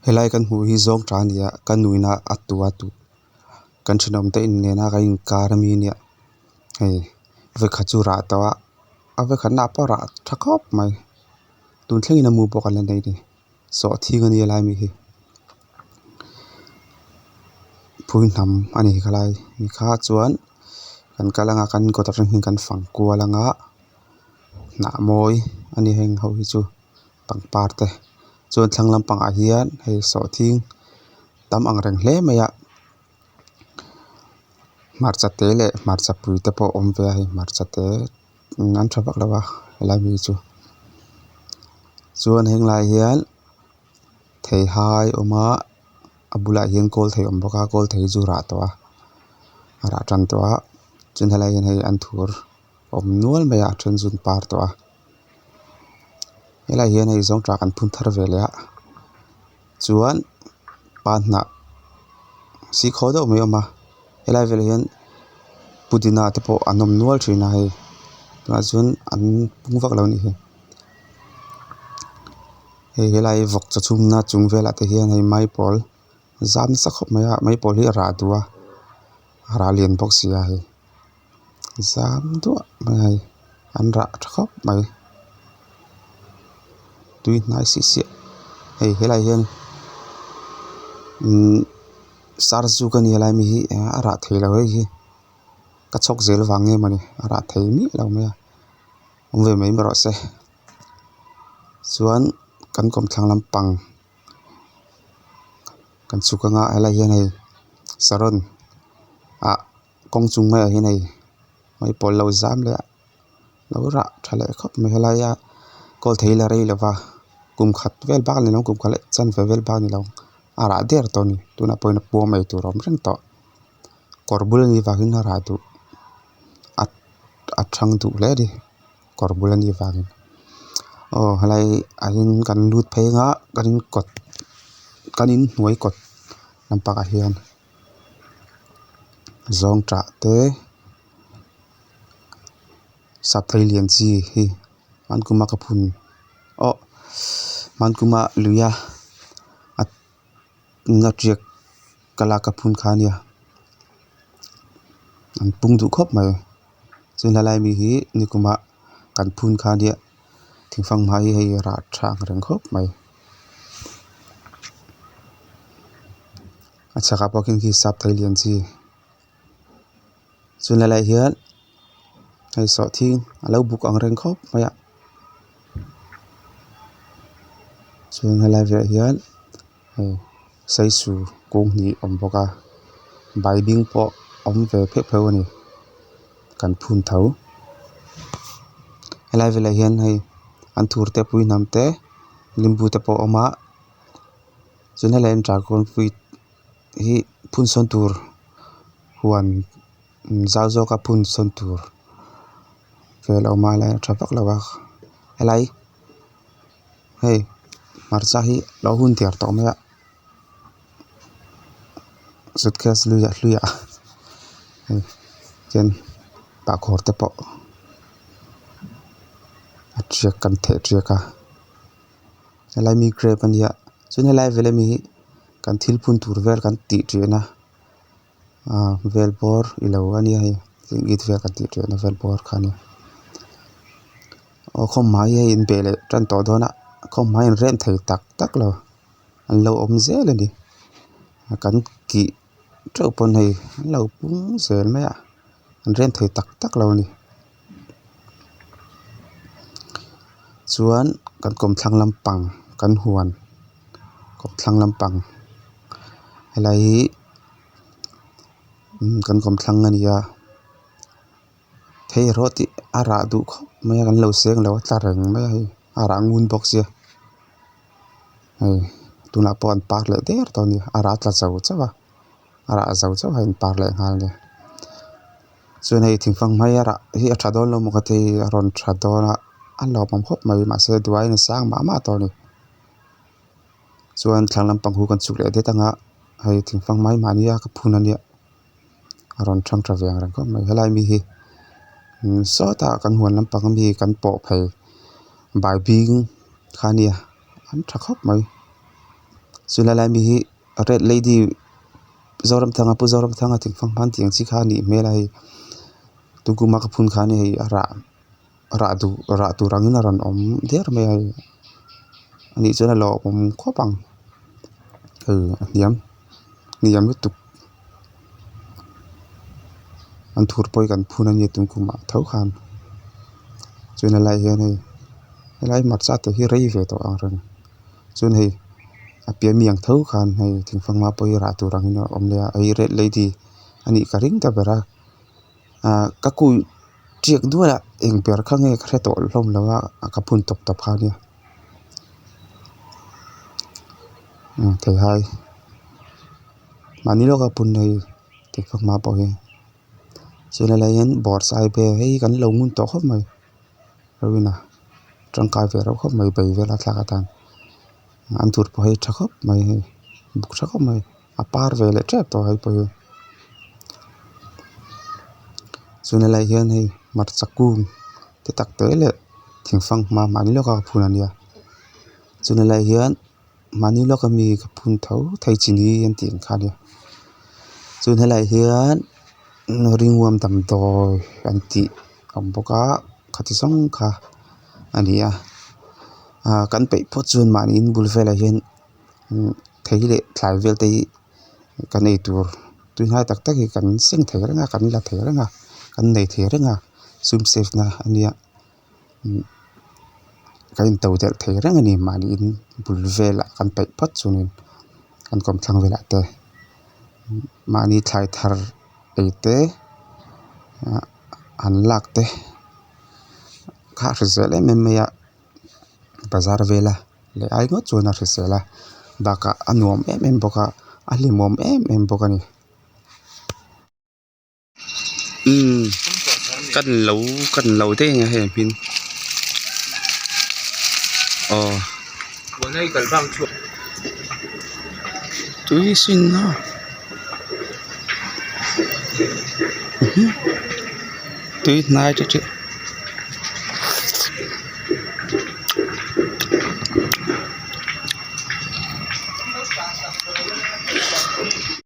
helai kan hmu hi zawng tra nia kan nuina atua tu kan thinom te in nena ka in kar mi nia hei vekha chu ra tawa a vekha na pa ra thakop mai tun thlengin a mu bawk ala nei ni saw thing ani lai mi hi phui hnam ani khalai mi kha chuan kan kalanga kan kawt atang kan fang kualanga na mawi ani heng ho hi chu pangpar te chuan thlang lampang ah hian hei saw thing tam ang reng hle mai a hmarcha te le hmarcha pui te pawh awm ve a hei hmarcha te an tha vak lawa helai mi chu chuan heng lai hian thei hai awma a bulah hian kawl thei awm bawk a kawl thei chu rah tawh a rah tan tawh a chuan helai hian hei an thur awm nual mai a then zun par tawh a helai hian hei zawng tra kan phun thar ve le a chuan pan hnah sikhaw deuh mai awm a helai vel hian pudina te pawh an awm nual thin a hei tunah chuan an pung vak lo ni hi hei helai vok cha chhungna chung velah te hian hei mai pawl zam nasa khawp mai a mai pawl hi a rah duah a rah lian bawk sia hei zam duah mai hei an rah tha khawp mai tui hnai si sia hei helai hian sarzuk ani helai mi hi a rah thei lo hei hi ka chhawk zel wang nge mani a rah thei mi lo mai a awm ve mai marawh se chuan kan kawm thlang lampang kan chuk anga helai hian hei saron kawng chung mai ah hian hei mai pawl lo zam le lo rah tha le khawp mai helai a kawl thei la rei lova kum khat vel bak ni lo kum khat le chan ve vel bak ni lo a rah der tawh ni tuna pawhin a puam ei tur awm reng tawh kawrbul ani vakin a rah duh a thang duh hle di kawrbul ani vakin helai ahin kan lut phei nga kan in hnuai kawt lampang ah hian zawng tra te sathei lian chi hi mankuma ka phun mankuma luya na triak kala ka phun kha nia an pung duh khawp mai chuan helai mi hi nikuma kan phun kha nia thingfang hmai hi hei rah thang reng khawp mai a chhakah pawh khian khi sathei lian chi chuan helai hian hei saw thing a lo buk ang reng khawp mai a chuan helai velah hian hei seisu kung hnih awm bawk a bai ding pawh awm ve pheuh pheuh ani kan phun tho helai velah hian hei an thur te pui hnam te limbu te pawh awm a chuan helai an dragon fruit hi phun sawn tur huan zau zawk a phun sawn tur vel a awm a helai a tha vak lo a helai hei hmarcha hi lo hun tiar tawh mai a suitcase hluiah hei chuan bakhawr te pawh a triak kan theh triak a helai mi grab ani a chuan helai vele mi hi kan thil phun tur vel kan tih trin a vel bawr i lo ani a hei zingit vel kan tih trin a vel bawr kha ani khawm hmai hei in beh leh tan tawh dawn a khawm hmai in rem thei tak tak lo an lo awm zel ani kan kih teuh pawn hei an lo pung zel mai a an rem thei tak tak lo ani chuan kan kawm thlang lampang kan huan kawm thlang lampang helai hi kan kawm thlang ani a thei rawh tih a rah duh khawp mai a kan lo seng lo a tla reng mai a hei a rah ngun bawk sia hei tunah pawh an par leh der tawh ni a rah tla zo chauh a rah zo chauh a in par leh nghal nia chuan hei thingfang hmai a rah hi a tha dawn lo pakhat hei a rawn tha dawn a a lawm awm khawp mai mahse duai in a sang mah tawh ni chuan thlang lampang hu kan chuk leh det anga hei thingfang hmai mania ka phun ania a rawn thang tha ve ang reng khawp mai helai mi hi sawtah kan huan lampang mi kan pawh phei bai bing kha nia an tha khawp mai สุนัยมีเรดเลดี้จอรำทางผู้จอรำทางถึงฟังพันที่ยังชิคานี่เมื่อไรตุกุมากับพุนขานี่ระดูรังนรันเดียร์ไม่อันนี้จะน่าหล่อข้อปังนี่ยมยุตุกอันถูกปล่อยกันพูนันยี่ตุกุมาเท่าขันจนอะไรอะไรมัดซาตัวที่รีเวตัวอังเริงจนเปียมีอย่างเท่าขันถึงฟังมาปล่อยระดูรังนเลยไอเรดเลดี้อันนี้การิงแต่เบระก็คุยเจียกด้วยละเองเปิดข้างในแค่ตัวลมแล้วว่ากับพุนตบพาเนี่ยเท่าไหร่มานี่เรากับพุนในที่ฟังมาบ่อยส่วนอะไรยันบอดสายไปให้กันลงมุนต่อเข้ามาเราวินะร่างกายเวลาเข้ามาไปเวลาทักกันอันถูกไปทักเข้ามาบุกทักเข้ามาปาร์เวลาเจ็บตัวให้ไปส่วนอะไรยันมัดสักกุ้งที่ตักเตะเลยถึงฟังมานี่เรากับพุนอันเดียส่วนอะไรยันมานี่เราก็มีกับพุนเท้าไทยจีนียันตีนขาเนี่ยส่วนอะไรยันริงวมดำดอยอันที่บอกว่าขัดส่งค่ะอันนี้กันไปพอจนมานี่บุลเฟลยันไทยเลยทายเวลที่กันไอตัวให้ตักกันเสียงไทยเรื่องกันละไทยเรื่องกันในไทยเรื่องซุ่มเซฟนะอันนี้กันตัวเด็กไทยเรื่องอันนี้มานี่บุลเวลกันไปพอจนกันกำลังเวลาแต่มานี่ไทยทาร์เตอันลักเตข้ารู้สึกเลยมันไม่บาซาร์เวลาเลยไอ้ก็ชวนรู้สึกละบักอันนู้นมันบอกว่าอันนี้มันบอกนี่กันเหลาได้ไงเห็นพินวันนี้กันบ้างช่วยตุยสินนะตุยนายจะ